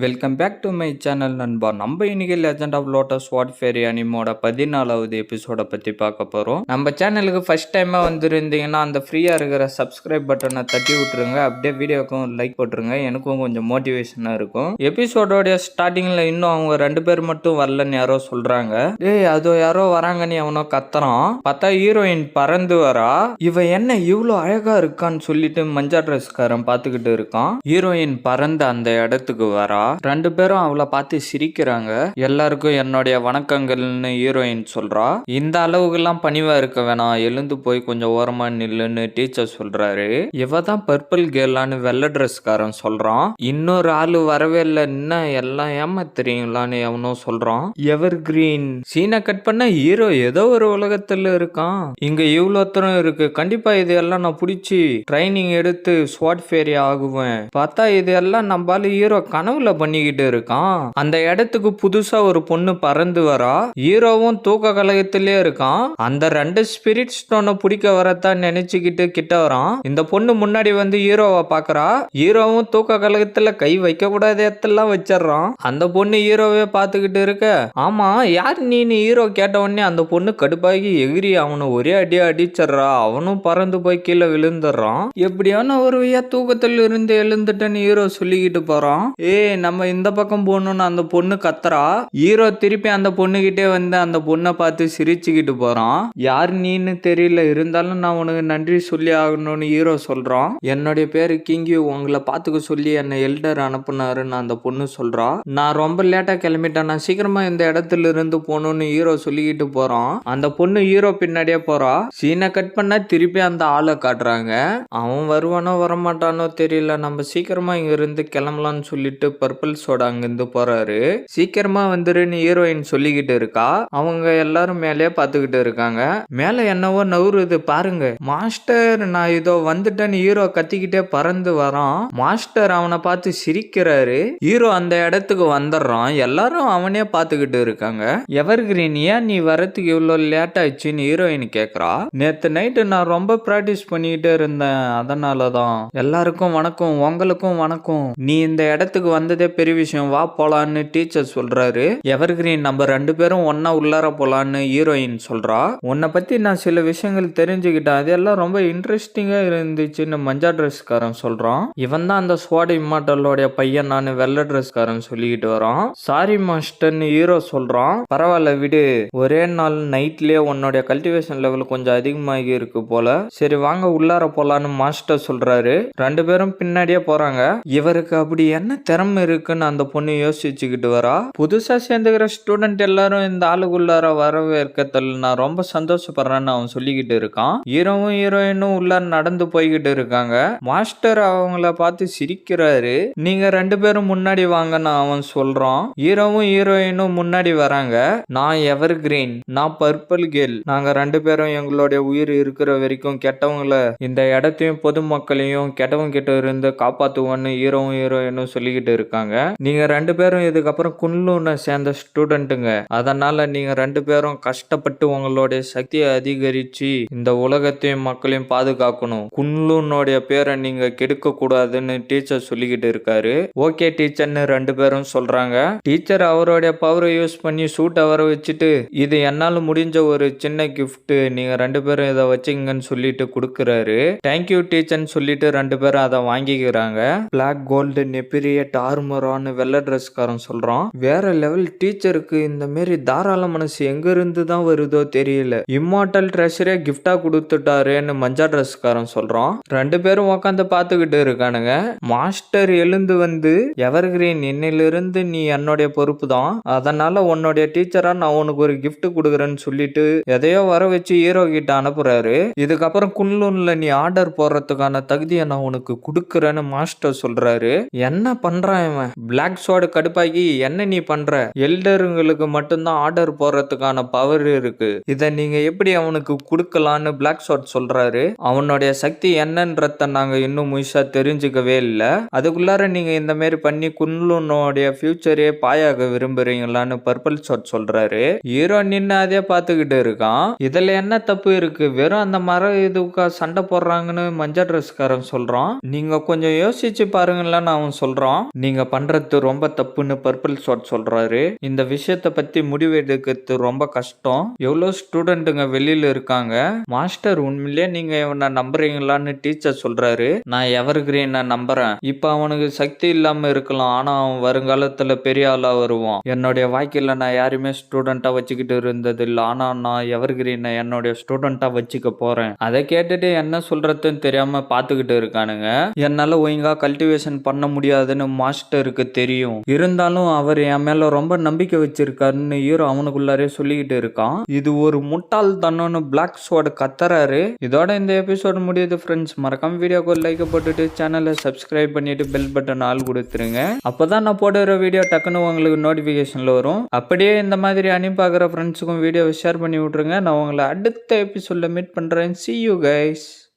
Welcome back to my channel நண்பா. நம்ம இன்னைக்கு லெஜண்ட் ஆஃப் லோட்டஸ் வாட் ஃபேரி அனிமோட 14வது எபிசோட பத்தி பார்க்க போறோம். நம்ம சேனலுக்கு ஃபர்ஸ்ட் டைமா வந்திருந்தீங்கன்னா அந்த ஃப்ரீயா இருக்கிற சப்ஸ்கிரைப் பட்டனை தட்டி விட்டுருங்க. அப்படியே வீடியோக்கும் லைக் போட்டுருங்க, எனக்கும் கொஞ்சம் மோட்டிவேஷனா இருக்கும். எபிசோடோட ஸ்டார்டிங்ல இன்னும் அவங்க 2 பேர் மட்டும் வரலன்னு யாரோ சொல்றாங்க. டேய் அதோ யாரோ வராங்கன்னு அவனோ கத்துறான். பார்த்தா ஹீரோயின் பறந்து வரா. இவ என்ன இவ்வளோ அழகா இருக்கான்னு சொல்லிட்டு மஞ்சா ட்ரெஸ்காரன் பார்த்துக்கிட்டு இருக்கான். ஹீரோயின் பறந்து அந்த இடத்துக்கு வரா. 2 பேரும் அவளை பார்த்து சிரிக்கிறாங்க. எல்லாருக்கும் என்னுடைய வணக்கங்கள்னு ஹீரோயின் சொல்றா. இந்த அளவுக்குலாம் பணிவா இருக்க வேணாம், எழுந்து போய் கொஞ்சம் ஓரமா நில்லுன்னு டீச்சர் சொல்றாரு. இவ தான் பர்பிள் கேர்லான்னு வெள்ளை ட்ரெஸ்காரன் சொல்றான். இன்னொரு ஆளு வரவே இல்லை, என்ன எல்லாம் ஏமாத்துறீங்களான்னு எவனோ சொல்றான். எவர் கிரீன் சீனை கட் பண்ண ஹீரோ ஏதோ ஒரு உலகத்துல இருக்கான். இங்க இவ்வளோ தூரம் இருக்கு, கண்டிப்பா இது எல்லாம் நான் பிடிச்சி ட்ரைனிங் எடுத்து ஸ்வாட் ஃபேரி ஆகுவேன். பார்த்தா இது எல்லாம் நம்மளால ஹீரோ கனவுல பண்ணிக்கிட்டு இருக்கான். அந்த இடத்துக்கு புதுசா ஒரு பொண்ணு பறந்து வரா. ஹீரோவும் தூக்க கலகத்திலே இருக்கான். அந்த 2 ஸ்பிரிட் ஸ்டோனை பிடிக்க வரத்தான் நினைச்சுக்கிட்டு கிட்ட வரான். இந்த பொண்ணு முன்னாடி வந்து ஹீரோவை பாக்குறா. ஹீரோவும் தூக்க கலகத்துல கை வைக்க கூடாத இடத்தெல்லாம் வச்சிடறான். அந்த பொண்ணு ஹீரோவே பார்த்துக்கிட்டு இருக்க, ஆமா யார் நீன்னு ஹீரோ கேட்ட உடனே அந்த பொண்ணு கடுப்பாகி எகிரி அவனை ஒரே அடியா அடிச்சிடறா. அவனும் பறந்து போய் கீழே விழுந்துடுறான். எப்படியான ஒரு வழியா தூக்கத்துல இருந்து எழுந்துட்டேன்னு ஹீரோ சொல்லிக்கிட்டு போறான். நம்ம இந்த பக்கம் போகணும்னு அந்த பொண்ணு கத்துறா. ஹீரோ திருப்பி அந்த பொண்ணுகிட்டே வந்து அந்த பொண்ணை பார்த்து சிரிச்சுக்கிட்டு போறான். யார் நீன்னு தெரியல, இருந்தாலும் நான் உனக்கு நன்றி சொல்லி ஆகணும்னு ஹீரோ சொல்றான். என்னுடைய பேரு கிங்யூ, உங்களை பார்த்துக்க சொல்லி என்னை எல்டர் அனுப்புனாருன்னு அந்த பொண்ணு சொல்றா. நான் ரொம்ப லேட்டா கிளம்பிட்டேன், நான் சீக்கிரமா இந்த இடத்துல இருந்து போகணும்னு ஹீரோ சொல்லிக்கிட்டு போறான். அந்த பொண்ணு ஹீரோ பின்னாடியே போறா. சீனை கட் பண்ண திருப்பி அந்த ஆளை காட்டுறாங்க. அவன் வருவானோ வரமாட்டானோ தெரியல, நம்ம சீக்கிரமா இங்க இருந்து கிளம்பலான்னு சொல்லிட்டு பர்பிள் சோடா அங்கிருந்து போறாரு. சீக்கிரமா வந்துருன்னு ஹீரோயின் சொல்லிக்கிட்டு இருக்கா. அவங்க எல்லாரும் மேலே பார்த்துக்கிட்டு இருக்காங்க. மேல என்னவோ நவுறுது பாருங்க. மாஸ்டர் நான் இதோ வந்துட்டேன்னு ஹீரோ கத்திக்கிட்டே பறந்து வரான். மாஸ்டர் அவனை பார்த்து சிரிக்கிறாரு. ஹீரோ அந்த இடத்துக்கு வந்துடுறான். எல்லாரும் அவனே பார்த்துக்கிட்டு இருக்காங்க. எவர் கிரீன் ஏன் நீ வரத்துக்கு இவ்வளவு லேட் ஆயிடுச்சுன்னு ஹீரோயின் கேக்குறா. நேத்து நைட்டு நான் ரொம்ப பிராக்டிஸ் பண்ணிக்கிட்டே இருந்தேன், அதனாலதான். எல்லாருக்கும் வணக்கம், உங்களுக்கும் வணக்கம். நீ இந்த இடத்துக்கு வந்ததே பெரிய விஷயம், வா போலான்னு டீச்சர் சொல்றாரு. எவர் கிரீன் நம்ம 2 பேரும் ஒன்னா உள்ளார போலான்னு ஹீரோயின் சொல்றா. உன்னை பத்தி நான் சில விஷயங்கள் தெரிஞ்சுக்கிட்டேன், அதெல்லாம் ரொம்ப இன்ட்ரெஸ்டிங்கா இருந்துச்சுன்னு மஞ்சா ட்ரெஸ்காரன் சொல்றான். இவன் தான் அந்த ஸ்வாட் இம்மார்டலோடைய பையன் நான் வெள்ளை ட்ரெஸ்காரன் சொல்லிக்கிட்டு வரான். சாரி மாஸ்டர்னு ஹீரோ சொல்றான். பரவாயில்ல விடு, ஒரே நாள் நைட்லயே உன்னோட கல்டிவேஷன் லெவல் கொஞ்சம் அதிகமாகி இருக்கு போல, சரி வாங்க உள்ளார போலான்னு மாஸ்டர் சொல்றாரு. 2 பேரும் பின்னாடியே போறாங்க. இவருக்கு அப்படி என்ன திறமை இருக்குன்னு அந்த பொண்ணு யோசிச்சுக்கிட்டு வரா. புதுசா சேர்ந்துக்கிற ஸ்டூடெண்ட் எல்லாரும் இந்த ஆளுக்குள்ளார வரவேற்கத்தில் நான் ரொம்ப சந்தோஷப்படுறேன்னு அவன் சொல்லிக்கிட்டு இருக்கான். ஹீரோவும் ஹீரோயினும் உள்ளார நடந்து போய்கிட்டு இருக்காங்க. மாஸ்டர் அவங்கள பார்த்து சிரிக்கிறாரு. நீங்க 2 பேரும் முன்னாடி வாங்கன்னு அவன் சொல்றான். ஹீரோவும் ஹீரோயினும் முன்னாடி வராங்க. நான் எவர் கிரீன், நான் பர்பிள் கேர்ள். நாங்க 2 பேரும் எங்களுடைய உயிர் இருக்கிற வரைக்கும் கெட்டவங்களை, இந்த இடத்தையும் பொதுமக்களையும் கெட்டவங்க கிட்ட இருந்து காப்பாத்துவோன்னு ஹீரோவும் ஹீரோயினும் சொல்லிக்கிட்டு இருக்காங்க. நீங்க 2 பேரும் இதுக்கப்புறம் குன்லூனை சேர்ந்த ஸ்டூடெண்ட்டுங்க, அதனால நீங்க 2 பேரும் கஷ்டப்பட்டு உங்களுடைய சக்தியை அதிகரிச்சு இந்த உலகத்தையும் மக்களையும் பாதுகாக்கணும். குன்லூனுடைய பேரை நீங்க கெடுக்க கூடாதுன்னு டீச்சர் சொல்லிக்கிட்டு இருக்காரு. ஓகே டீச்சர்னு 2 பேரும் சொல்றாங்க. டீச்சர் அவருடைய பவரை யூஸ் பண்ணி சூட்டை வர வச்சுட்டு, இது என்னால முடிஞ்ச ஒரு சின்ன கிஃப்ட், நீங்க 2 பேரும் இதை வச்சுங்கன்னு சொல்லிட்டு கொடுக்குறாரு. தேங்க்யூ டீச்சர்னு சொல்லிட்டு 2 பேரும் அதை வாங்கிக்கிறாங்க. பிளாக் கோல்டு நெப்பிரியட் ஆர்மரான்னு வெள்ளை ட்ரெஸ்காரன் சொல்றான். வேற லெவல் டீச்சருக்கு இந்த மாரி தாராள மனசு எங்க இருந்து தான் வருதோ தெரியல, இம்மார்டல் ட்ரெஷரே கிஃப்டா கொடுத்துட்டாருன்னு மஞ்சா ட்ரெஸ்காரன் சொல்றான். 2 பேரும் உட்காந்து பார்த்துக்கிட்டு இருக்கானுங்க. மாஸ்டர் எழுந்து வந்து, எவர் கிரீன் இன்னிலிருந்து நீ என்னுடைய பொறுப்பு தான், அதனால உன்னுடைய டீச்சரா நான் உனக்கு ஒரு கிஃப்ட் கொடுக்குறேன்னு சொல்லிட்டு எதையோ வர வச்சு ஹீரோ கிட்ட அனுப்புறாரு. இதுக்கப்புறம் குன்லூன்ல நீ ஆர்டர் போடுறதுக்கான தகுதியை நான் உனக்கு கொடுக்குறேன்னு மாஸ்டர் சொல்றாரு. என்ன பண்றான் இவன்? பிளாக் ஸ்வாட் கடுப்பாகி, என்ன நீ பண்ற? எல்டருங்களுக்கு மட்டும்தான் ஆர்டர் போடுறதுக்கான பவர் இருக்கு, இத நீங்க எப்படி அவனுக்கு கொடுக்கலான்னு பிளாக் ஸ்வாட் சொல்றாரு. அவனுடைய சக்தி என்னன்றத நாங்க இன்னும் முழுசா தெரிஞ்சுக்கவே இல்ல, அதுக்குள்ளார நீங்க இந்த மாதிரி பண்ணி குன்லூனுடைய ஃபியூச்சரே பாயாக விரும்புறீங்களான்னு பர்பிள் ஸ்வாட் சொல்றாரு. ஹீரோ நின்னு அதே பார்த்துக்கிட்டு இருக்கான். இதுல என்ன தப்பு இருக்கு, வெறும் அந்த மரம் இதுக்கா சண்டை போடுறாங்கன்னு மஞ்சள் ட்ரெஸ்காரன் சொல்றான். நீங்க கொஞ்சம் யோசிச்சு பாருங்களேன்னு அவன் சொல்றான். நீங்க பண்றது ரொம்ப தப்புன்னு பர்பிள் ஷாட் சொல்றாரு. இந்த விஷயத்த பத்தி முடிவு எடுக்கிறது ரொம்ப கஷ்டம். எவ்வளவு ஸ்டூடெண்ட்டுங்க வெளியில இருக்காங்க. மாஸ்டர் உண்மையிலே நீங்க இவனை நம்புறீங்களான்னு டீச்சர் சொல்றாரு. நான் எவர் கிரீனை நம்புறேன். இப்ப அவனுக்கு சக்தி இல்லாம இருக்கலாம், ஆனா அவன் வருங்காலத்துல பெரிய ஆளா வருவான். என்னுடைய வாழ்க்கையில நான் யாருமே ஸ்டூடெண்டா வச்சுக்கிட்டு இருந்தது இல்ல, ஆனா நான் எவர் கிரீனை என்னுடைய ஸ்டூடெண்டா வச்சுக்க போறேன். அதை கேட்டுட்டு என்ன சொல்றதுன்னு தெரியாம பாத்துக்கிட்டு இருக்கானுங்க. என்னால ஒழுங்கா கல்டிவேஷன் பண்ண முடியாதுன்னு மாஸ்டருக்கு தெரியும். இருந்தாலும் அவர் என் மேல ரொம்ப நம்பிக்கை வச்சிருக்காருன்னு ஹீரோ அவனுக்குள்ளாரே சொல்லிக்கிட்டு இருக்கான். இது ஒரு முட்டாள் தானோன்னு பிளாக் ஸ்வாட் கத்துறாரு. இதோட இந்த எபிசோட் முடியுது ஃப்ரெண்ட்ஸ். மறக்காம வீடியோக்கு ஒரு லைக் போட்டுட்டு சேனலை சப்ஸ்கிரைப் பண்ணிட்டு பெல் பட்டன் ஆல் கொடுத்துருங்க. அப்பதான் நான் போடுற வீடியோ டக்குன்னு உங்களுக்கு நோட்டிபிகேஷன்ல வரும். அப்படியே இந்த மாதிரி அனி பார்க்குற ஃப்ரெண்ட்ஸுக்கும் வீடியோவை ஷேர் பண்ணி விட்ருங்க. நான் உங்களை அடுத்த எபிசோட்ல மீட் பண்றேன். See you guys.